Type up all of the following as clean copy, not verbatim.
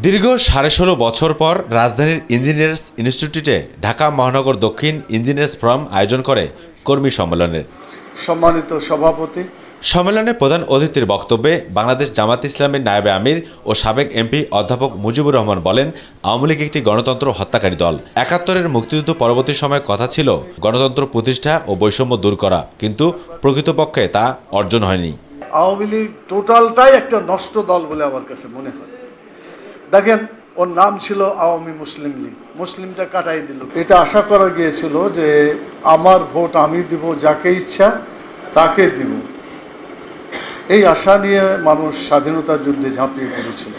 দীর্ঘ 16.5 বছর পর রাজধানীর ইঞ্জিনিয়ার্স ইনস্টিটিউটে ঢাকা মহানগর দক্ষিণ ইঞ্জিনিয়ার্স ফোরাম আয়োজন করে কর্মী সম্মেলনের। সম্মানিত সভাপতি, সম্মেলনে প্রধান অতিথির বক্তব্যে বাংলাদেশ জামাত ইসলামের নায়েবে আমির ও সাবেক এমপি অধ্যাপক মুজিবুর রহমান বলেন, আওয়ামী লীগ একটি গণতন্ত্র হত্যাকারী দল। ৭১-এর মুক্তিযুদ্ধ পরবর্তী সময়ে কথা ছিল গণতন্ত্র প্রতিষ্ঠা ও বৈষম্য দূর করা, কিন্তু প্রকৃতপক্ষে তা অর্জন হয়নি। আওয়ামী লীগ টোটালটাই একটা নষ্ট দল বলে আমার কাছে মনে হয়। দেখেন, ওর নাম ছিল আওয়ামী মুসলিম লীগ, মুসলিমটা কাটাই দিল। এটা আশা করা গিয়েছিল যে আমার ভোট আমি দিব, যাকে ইচ্ছা তাকে দিব, এই আশা নিয়ে মানুষ স্বাধীনতা যুদ্ধে ঝাঁপিয়ে পড়েছিল।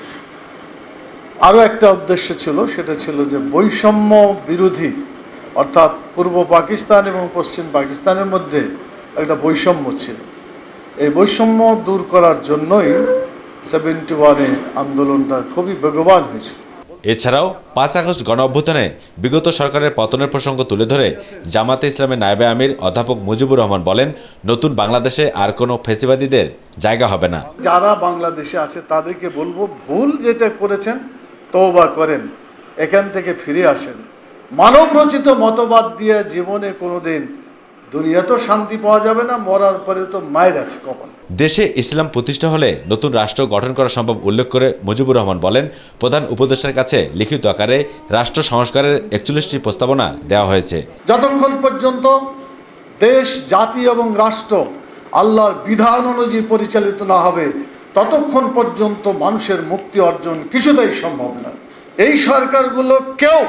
আরও একটা উদ্দেশ্য ছিল, সেটা ছিল যে বৈষম্য বিরোধী, অর্থাৎ পূর্ব পাকিস্তান এবং পশ্চিম পাকিস্তানের মধ্যে একটা বৈষম্য ছিল। এই বৈষম্য দূর করার জন্যই 71-এ আন্দোলনটা খুবই বেগবান হয়েছিল। এছাড়াও 5 আগস্ট গণ অভ্যুত্থানে বিগত সরকারের পতনের প্রসঙ্গ তুলে ধরে জামাতে ইসলামের নায়েবে আমির অধ্যাপক মুজিবুর রহমান বলেন, নতুন বাংলাদেশে আর কোনো ফ্যাসিবাদীদের জায়গা হবে না। যারা বাংলাদেশে আছে তাদেরকে বলবো, ভুল যেটা করেছেন তওবা করেন, এখান থেকে ফিরে আসেন। মানব রচিত মতবাদ দিয়ে জীবনে কোনোদিন দুনিয়া তো শান্তি পাওয়া যাবে না, মরার পরে তো মায়ের আছে কপাল। দেশে ইসলাম প্রতিষ্ঠা হলে নতুন রাষ্ট্র গঠন করা সম্ভব উল্লেখ করে মুজিবুর রহমান বলেন, প্রধান উপদেষ্টার কাছে লিখিত আকারে রাষ্ট্র সংস্কারের 41টি প্রস্তাবনা দেওয়া হয়েছে। যতক্ষণ পর্যন্ত দেশ, জাতি এবং রাষ্ট্র আল্লাহর বিধান অনুযায়ী পরিচালিত না হবে, ততক্ষণ পর্যন্ত মানুষের মুক্তি অর্জন কিছুতেই সম্ভব না। এই সরকারগুলো কেউ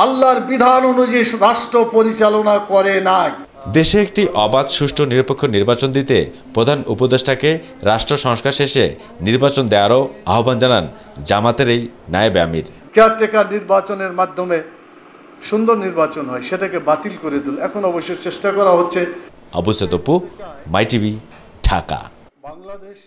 আল্লাহর বিধান অনুযায়ী রাষ্ট্র পরিচালনা করে নাই। দেশে একটি অবাধ, সুষ্ঠু, নিরপেক্ষ নির্বাচন দিতে প্রধান উপদেষ্টাকে রাষ্ট্র সংস্কার শেষে নির্বাচন দেওয়ারও আহ্বান জানান জামাতের এই নায়েবে আমির। কেয়ারটেকার নির্বাচনের মাধ্যমে সুন্দর নির্বাচন হয়, সেটাকে বাতিল করে দিল। এখন অবশ্য চেষ্টা করা হচ্ছে। আবু সে তপু, মাই টিভি, ঢাকা। বাংলাদেশ